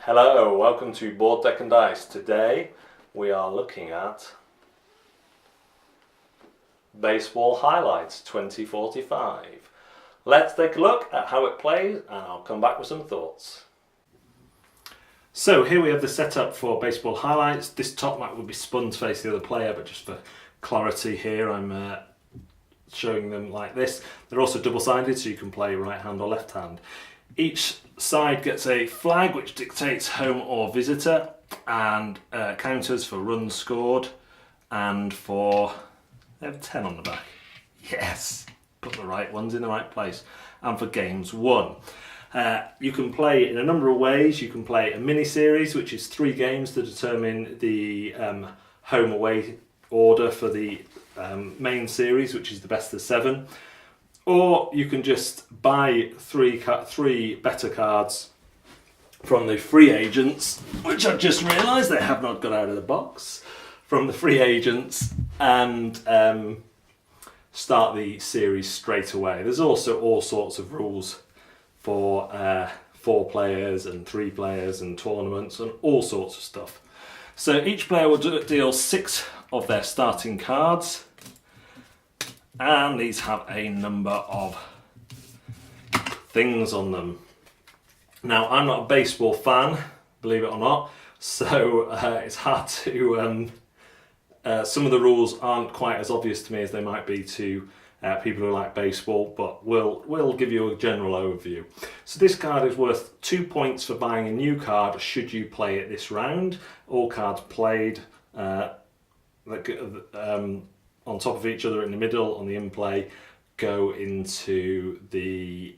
Hello, welcome to Board Deck and Dice. Today we are looking at Baseball Highlights 2045. Let's take a look at how it plays and I'll come back with some thoughts. So here we have the setup for Baseball Highlights. This top map will be spun to face the other player, but just for clarity here I'm showing them like this. They're also double-sided, so you can play right hand or left hand. Each side gets a flag which dictates home or visitor, and counters for runs scored, and for, they have 10 on the back. Yes, put the right ones in the right place. And for games won. You can play in a number of ways. You can play a mini series, which is 3 games to determine the home away order for the main series, which is the best of 7. Or you can just buy three better cards from the free agents, which I've just realised they have not got out of the box, from the free agents, and start the series straight away. There's also all sorts of rules for 4 players and 3 players and tournaments and all sorts of stuff. So each player will deal 6 of their starting cards. And these have a number of things on them. Now, I'm not a baseball fan, believe it or not, so it's hard to... some of the rules aren't quite as obvious to me as they might be to people who like baseball, but we'll give you a general overview. So this card is worth 2 points for buying a new card should you play it this round. All cards played on top of each other in the middle on the in-play go into the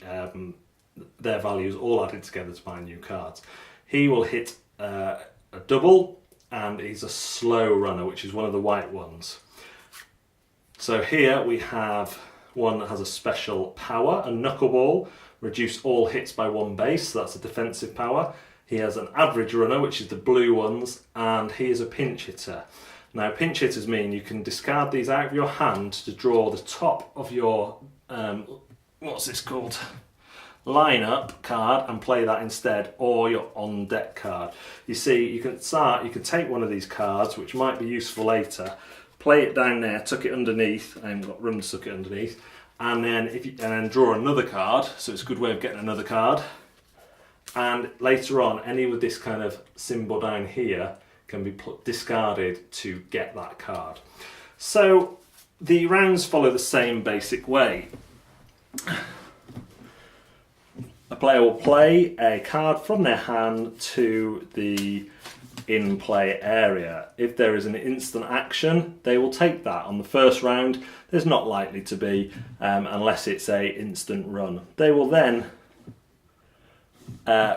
their values all added together to buy new cards. He will hit a double, and he's a slow runner, which is one of the white ones. So here we have one that has a special power, a knuckleball, reduce all hits by 1 base, so that's a defensive power. He has an average runner, which is the blue ones, and he is a pinch hitter. Now, pinch hitters mean you can discard these out of your hand to draw the top of your, what's this called? Lineup card and play that instead, or your on deck card. You see, you can take one of these cards, which might be useful later, play it down there, tuck it underneath, I haven't got room to tuck it underneath, and then draw another card, so it's a good way of getting another card. And later on, any with this kind of symbol down here can be discarded to get that card. So the rounds follow the same basic way. A player will play a card from their hand to the in-play area. If there is an instant action, they will take that. On the first round, there's not likely to be, unless it's a instant run. They will then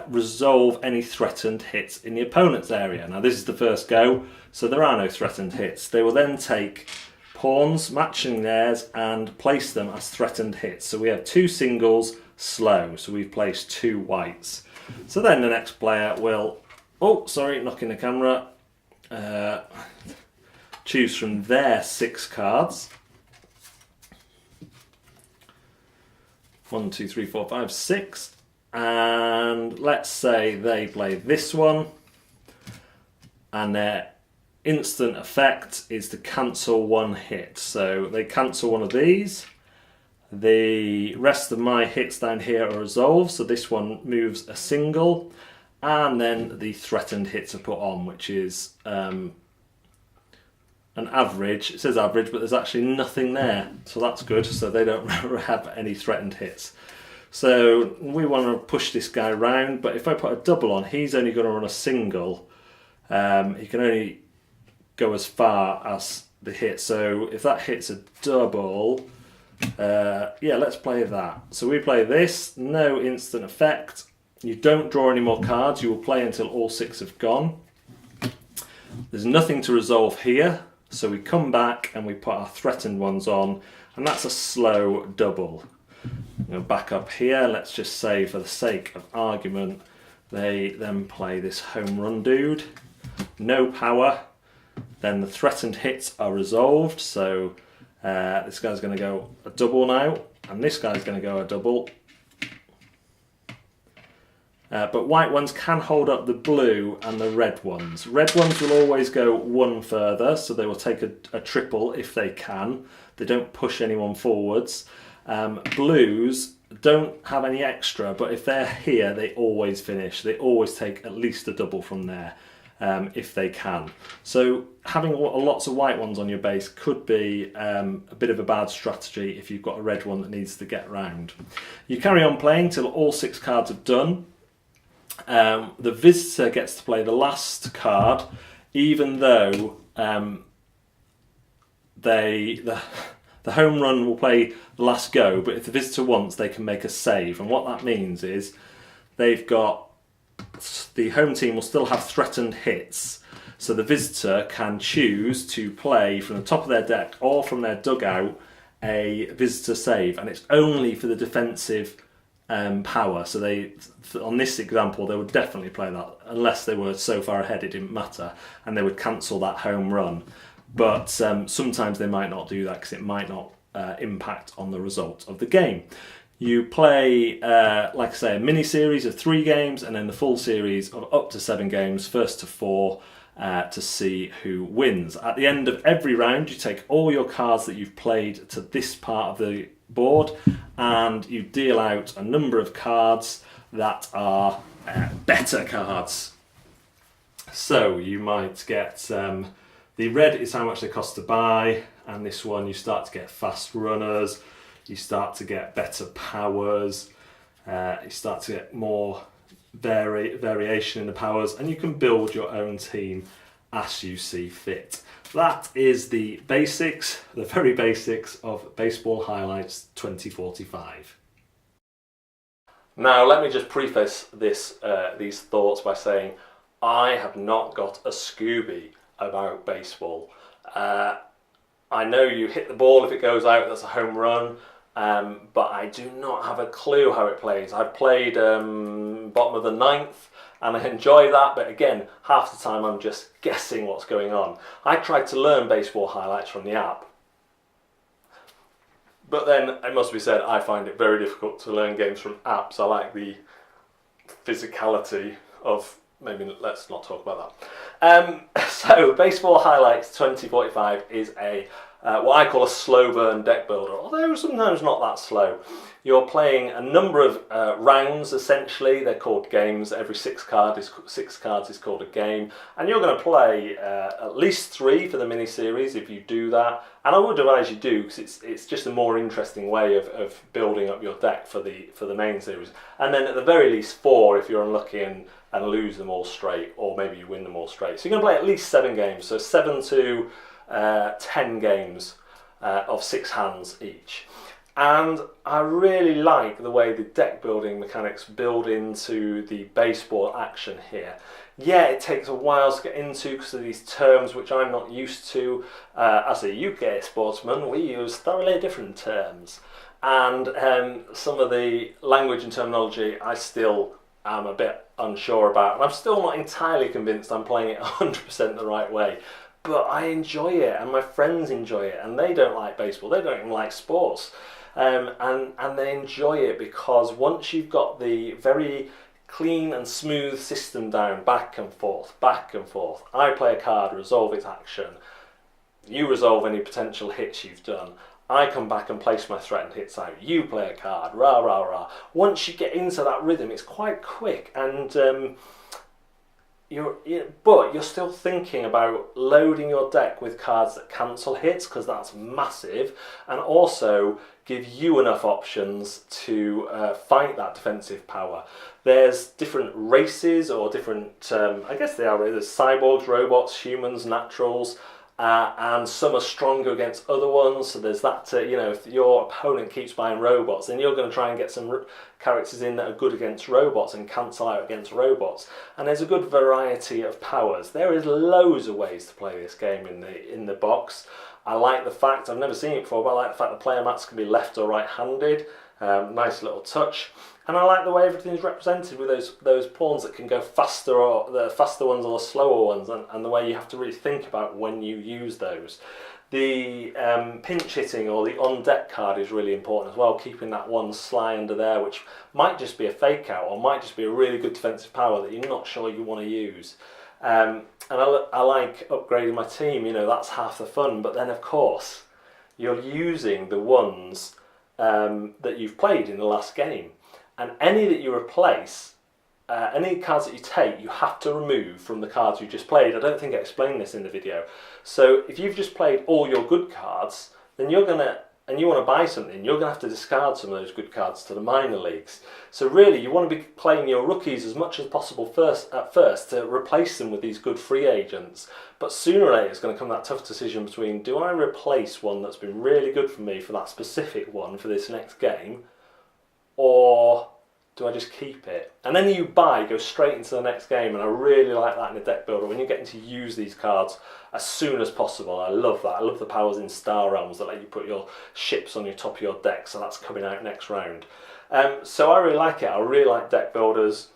resolve any threatened hits in the opponent's area. Now this is the first go, so there are no threatened hits. They will then take pawns matching theirs and place them as threatened hits. So we have 2 singles, slow, so we've placed 2 whites. So then the next player will, knocking the camera, choose from their 6 cards. 1, 2, 3, 4, 5, 6. And let's say they play this one, and their instant effect is to cancel 1 hit. So they cancel one of these. The rest of my hits down here are resolved, so this one moves a single, and then the threatened hits are put on, which is an average. It says average, but there's actually nothing there, so that's good, so they don't have any threatened hits. So we want to push this guy round, but if I put a double on, he's only going to run a single. He can only go as far as the hit. So if that hits a double, let's play that. So we play this, no instant effect. You don't draw any more cards, you will play until all 6 have gone. There's nothing to resolve here, so we come back and we put our threatened ones on, and that's a slow double. Back up here, let's just say for the sake of argument, they then play this home run dude. No power. Then the threatened hits are resolved, so this guy's going to go a double now, and this guy's going to go a double. But white ones can hold up the blue and the red ones. Red ones will always go one further, so they will take a triple if they can. They don't push anyone forwards. Blues don't have any extra, but if they're here, they always finish. They always take at least a double from there if they can. So having lots of white ones on your base could be a bit of a bad strategy if you've got a red one that needs to get round. You carry on playing till all 6 cards are done. The visitor gets to play the last card, even though the home run will play the last go, but if the visitor wants, they can make a save. And what that means is the home team will still have threatened hits, so the visitor can choose to play from the top of their deck or from their dugout a visitor save, and it's only for the defensive power. So on this example, they would definitely play that unless they were so far ahead it didn't matter, and they would cancel that home run. But sometimes they might not do that because it might not impact on the result of the game. You play, like I say, a mini series of 3 games and then the full series of up to 7 games, first to 4, to see who wins. At the end of every round, you take all your cards that you've played to this part of the board and you deal out a number of cards that are better cards. So you might get the red is how much they cost to buy, and this one you start to get fast runners, you start to get better powers, you start to get more variation in the powers, and you can build your own team as you see fit. That is the basics, the very basics of Baseball Highlights 2045. Now let me just preface these thoughts by saying I have not got a Scooby about baseball. I know you hit the ball, if it goes out that's a home run, but I do not have a clue how it plays. I've played bottom of the 9th and I enjoy that, but again, half the time I'm just guessing what's going on. I tried to learn Baseball Highlights from the app, but then it must be said I find it very difficult to learn games from apps. I like the physicality of, maybe let's not talk about that. So Baseball Highlights 2045 is a what I call a slow burn deck builder, although sometimes not that slow. You're playing a number of rounds, essentially. They're called games. Every 6 cards is called a game, and you're going to play at least 3 for the mini series if you do that. And I would advise you do, because it's just a more interesting way of building up your deck for the main series. And then at the very least 4 if you're unlucky and lose them all straight, or maybe you win them all straight. So you're going to play at least 7 games, so 7 to 10 games of 6 hands each. And I really like the way the deck building mechanics build into the baseball action here. Yeah, it takes a while to get into because of these terms which I'm not used to. As a UK sportsman, we use thoroughly different terms, and some of the language and terminology I still am a bit unsure about, and I'm still not entirely convinced I'm playing it 100% the right way. But I enjoy it, and my friends enjoy it, and they don't like baseball, they don't even like sports, and they enjoy it because once you've got the very clean and smooth system down, back and forth, I play a card, resolve its action, you resolve any potential hits you've done, I come back and place my threatened hits out, you play a card, rah rah rah. Once you get into that rhythm, it's quite quick, and but you're still thinking about loading your deck with cards that cancel hits, because that's massive, and also give you enough options to fight that defensive power. There's different races, or different, I guess they are, there's cyborgs, robots, humans, naturals, and some are stronger against other ones, so there's that, if your opponent keeps buying robots, then you're going to try and get some characters in that are good against robots and cancel out against robots. And there's a good variety of powers. There is loads of ways to play this game in the box. I like the fact, I've never seen it before, but I like the fact the player mats can be left or right-handed. Nice little touch. And I like the way everything's represented with those pawns that can go faster, or the faster ones or the slower ones, and the way you have to really think about when you use those. The pinch hitting or the on deck card is really important as well, keeping that one sly under there, which might just be a fake out or might just be a really good defensive power that you're not sure you want to use. And I like upgrading my team, you know, that's half the fun. But then of course you're using the ones that you've played in the last game, and any that you replace, any cards that you take, you have to remove from the cards you just played. I don't think I explained this in the video. So if you've just played all your good cards, then you want to buy something, you're going to have to discard some of those good cards to the minor leagues. So really, you want to be playing your rookies as much as possible at first to replace them with these good free agents. But sooner or later, it's going to come that tough decision between, do I replace one that's been really good for me for that specific one for this next game, or do I just keep it? And then you go straight into the next game, and I really like that in a deck builder, when you're getting to use these cards as soon as possible. I love that. I love the powers in Star Realms that let you put your ships on your top of your deck, so that's coming out next round. So I really like it. I really like deck builders.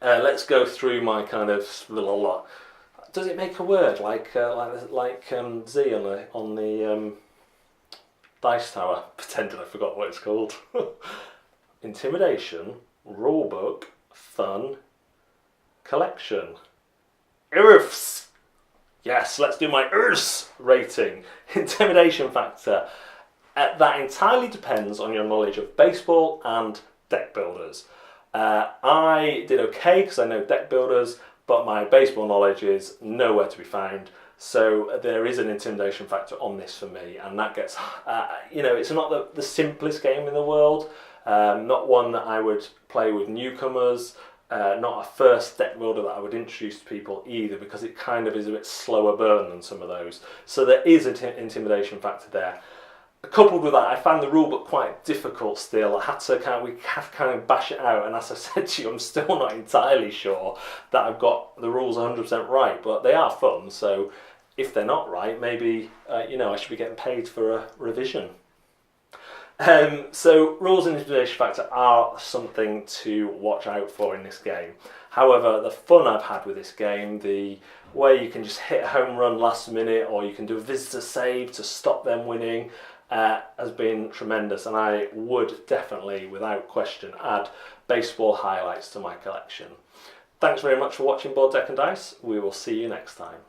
Let's go through my kind of little lot. Does it make a word like Z on the dice tower? Pretended I forgot what it's called. Intimidation, rulebook, fun, collection. IRFs! Yes, let's do my IRFs rating. Intimidation factor. That entirely depends on your knowledge of baseball and deck builders. I did okay because I know deck builders, but my baseball knowledge is nowhere to be found. So there is an intimidation factor on this for me, and that gets, you know, it's not the simplest game in the world. Not one that I would play with newcomers, not a first deck builder that I would introduce to people either, because it kind of is a bit slower burn than some of those. So there is an intimidation factor there. Coupled with that, I found the rulebook quite difficult still. I had to kind of bash it out, and as I said to you, I'm still not entirely sure that I've got the rules 100% right, but they are fun, so if they're not right, maybe you know, I should be getting paid for a revision. So rules and intimidation factor are something to watch out for in this game. However, the fun I've had with this game, the way you can just hit a home run last minute, or you can do a visitor save to stop them winning, has been tremendous, and I would definitely, without question, add baseball highlights to my collection. Thanks very much for watching Board Deck and Dice. We will see you next time.